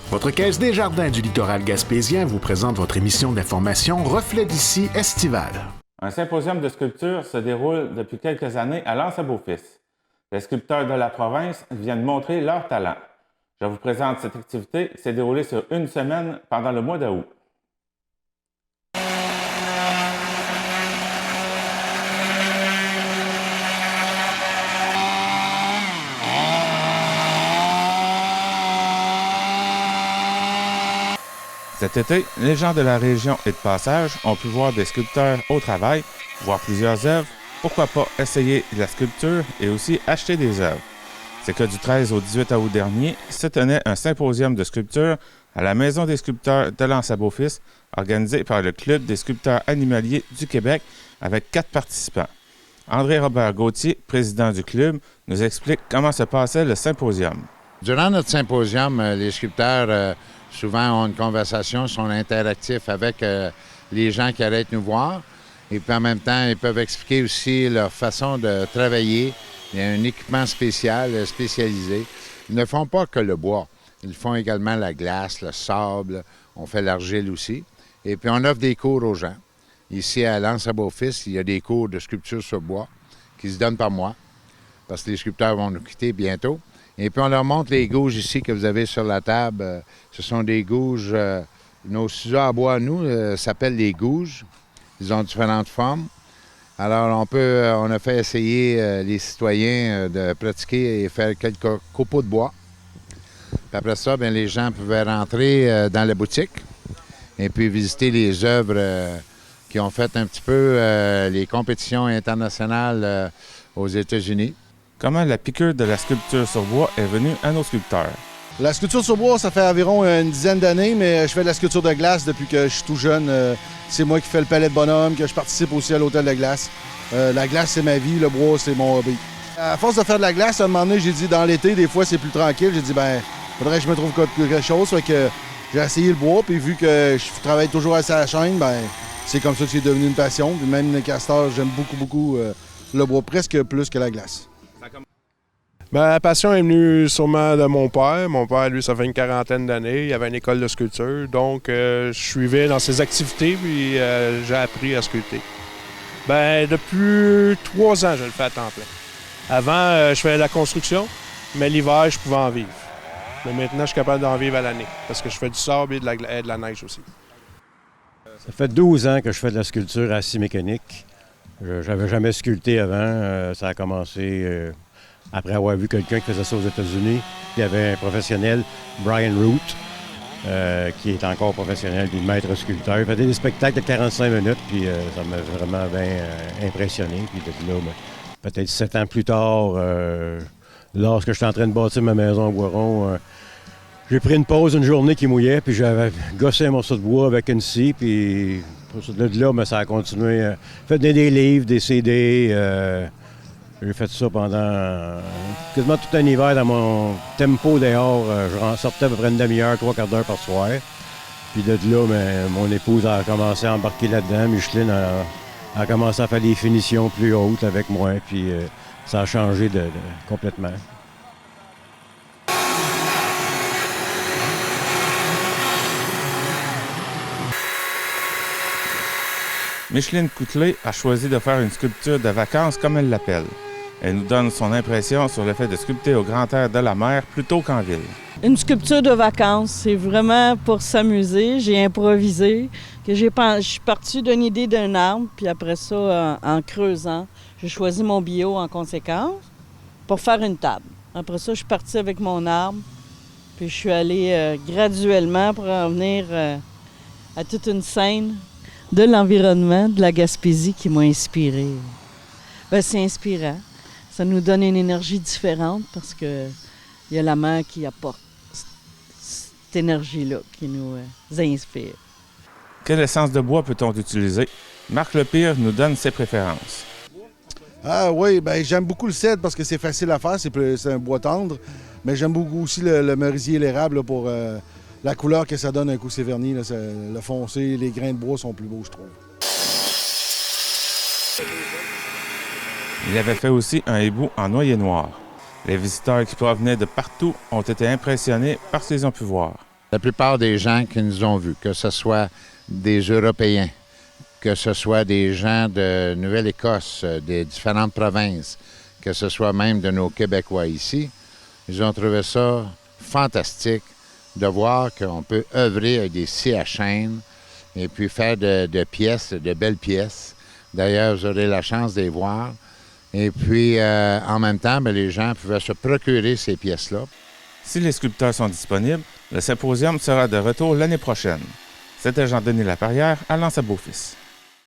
Votre Caisse des Jardins du littoral gaspésien vous présente votre émission d'information Reflet d'ici estivale. Un symposium de sculpture se déroule depuis quelques années à l'Anse-à-Beaufils. Les sculpteurs de la province viennent montrer leur talent. Je vous présente cette activité qui s'est déroulée sur une semaine pendant le mois d'août. Cet été, les gens de la région et de passage ont pu voir des sculpteurs au travail, voir plusieurs œuvres, pourquoi pas essayer la sculpture et aussi acheter des œuvres. C'est que du 13 au 18 août dernier se tenait un symposium de sculpture à la Maison des sculpteurs de l'Anse-à-Beaufils, organisé par le Club des sculpteurs animaliers du Québec avec 4 participants. André-Robert Gauthier, président du club, nous explique comment se passait le symposium. Durant notre symposium, les sculpteurs souvent ont une conversation, sont interactifs avec les gens qui arrêtent nous voir. Et puis en même temps, ils peuvent expliquer aussi leur façon de travailler. Il y a un équipement spécial, spécialisé. Ils ne font pas que le bois. Ils font également la glace, le sable. On fait l'argile aussi. Et puis on offre des cours aux gens. Ici à l'Anse-à-Beaufils, il y a des cours de sculpture sur bois qui se donnent par mois parce que les sculpteurs vont nous quitter bientôt. Et puis on leur montre les gouges ici que vous avez sur la table. Ce sont des gouges, nos ciseaux à bois, nous, s'appellent les gouges. Ils ont différentes formes. Alors on a fait essayer les citoyens de pratiquer et faire quelques copeaux de bois. Puis après ça, bien, les gens pouvaient rentrer dans la boutique et puis visiter les œuvres qui ont fait un petit peu les compétitions internationales aux États-Unis. Comment la piqûre de la sculpture sur bois est venue à nos sculpteurs? La sculpture sur bois, ça fait environ une dizaine d'années, mais je fais de la sculpture de glace depuis que je suis tout jeune. C'est moi qui fais le palais de bonhomme, que je participe aussi à l'hôtel de glace. La glace, c'est ma vie, le bois, c'est mon hobby. À force de faire de la glace, à un moment donné, j'ai dit, dans l'été, des fois, c'est plus tranquille. J'ai dit, faudrait que je me trouve quelque chose. Fait que j'ai essayé le bois, puis vu que je travaille toujours à la chaîne, c'est comme ça que c'est devenu une passion. Puis même les castors, j'aime beaucoup le bois, presque plus que la glace. La passion est venue sûrement de mon père. Mon père, lui, ça fait une quarantaine d'années. Il avait une école de sculpture. Donc, je suivais dans ses activités, puis j'ai appris à sculpter. Depuis 3 ans, je le fais à temps plein. Avant, je faisais de la construction, mais l'hiver, je pouvais en vivre. Mais maintenant, je suis capable d'en vivre à l'année, parce que je fais du sable et de la neige aussi. Ça fait 12 ans que je fais de la sculpture à scie mécanique. J'avais jamais sculpté avant. Ça a commencé... après avoir vu quelqu'un qui faisait ça aux États-Unis. Il y avait un professionnel, Brian Root, qui est encore professionnel, puis maître sculpteur. Il faisait des spectacles de 45 minutes, puis ça m'a vraiment bien impressionné. Puis depuis là, peut-être 7 ans plus tard, lorsque j'étais en train de bâtir ma maison à Boiron, j'ai pris une pause une journée qui mouillait, puis j'avais gossé un morceau de bois avec une scie, puis de là, ça a continué. J'ai fait des livres, des CD. J'ai fait ça pendant quasiment tout un hiver dans mon tempo dehors. Je sortais à peu près une demi-heure, 3/4 d'heure par soir. Puis de là, mon épouse a commencé à embarquer là-dedans. Micheline a commencé à faire des finitions plus hautes avec moi. Puis ça a changé complètement. Micheline Coutelet a choisi de faire une sculpture de vacances comme elle l'appelle. Elle nous donne son impression sur le fait de sculpter au grand air de la mer plutôt qu'en ville. Une sculpture de vacances, c'est vraiment pour s'amuser. J'ai improvisé. Je suis partie d'une idée d'un arbre, puis après ça, en creusant, j'ai choisi mon bio en conséquence pour faire une table. Après ça, je suis partie avec mon arbre, puis je suis allée graduellement pour en venir à toute une scène de l'environnement, de la Gaspésie qui m'a inspirée. C'est inspirant. Ça nous donne une énergie différente parce qu'il y a la mer qui apporte cette énergie-là qui nous inspire. Quelle essence de bois peut-on utiliser? Marc Lepire nous donne ses préférences. Ah oui, j'aime beaucoup le cèdre parce que c'est facile à faire, c'est un bois tendre. Mais j'aime beaucoup aussi le merisier et l'érable pour la couleur que ça donne un coup c'est verni. Le foncé, les grains de bois sont plus beaux, je trouve. Il avait fait aussi un hibou en noyer noir. Les visiteurs qui provenaient de partout ont été impressionnés par ce qu'ils ont pu voir. La plupart des gens qui nous ont vus, que ce soit des Européens, que ce soit des gens de Nouvelle-Écosse, des différentes provinces, que ce soit même de nos Québécois ici, ils ont trouvé ça fantastique de voir qu'on peut œuvrer avec des scies à chaîne et puis faire de pièces, de belles pièces. D'ailleurs, vous aurez la chance de les voir. Et puis, en même temps, bien, les gens pouvaient se procurer ces pièces-là. Si les sculpteurs sont disponibles, le symposium sera de retour l'année prochaine. C'était Jean-Denis Laperrière à Lens à Beaufils.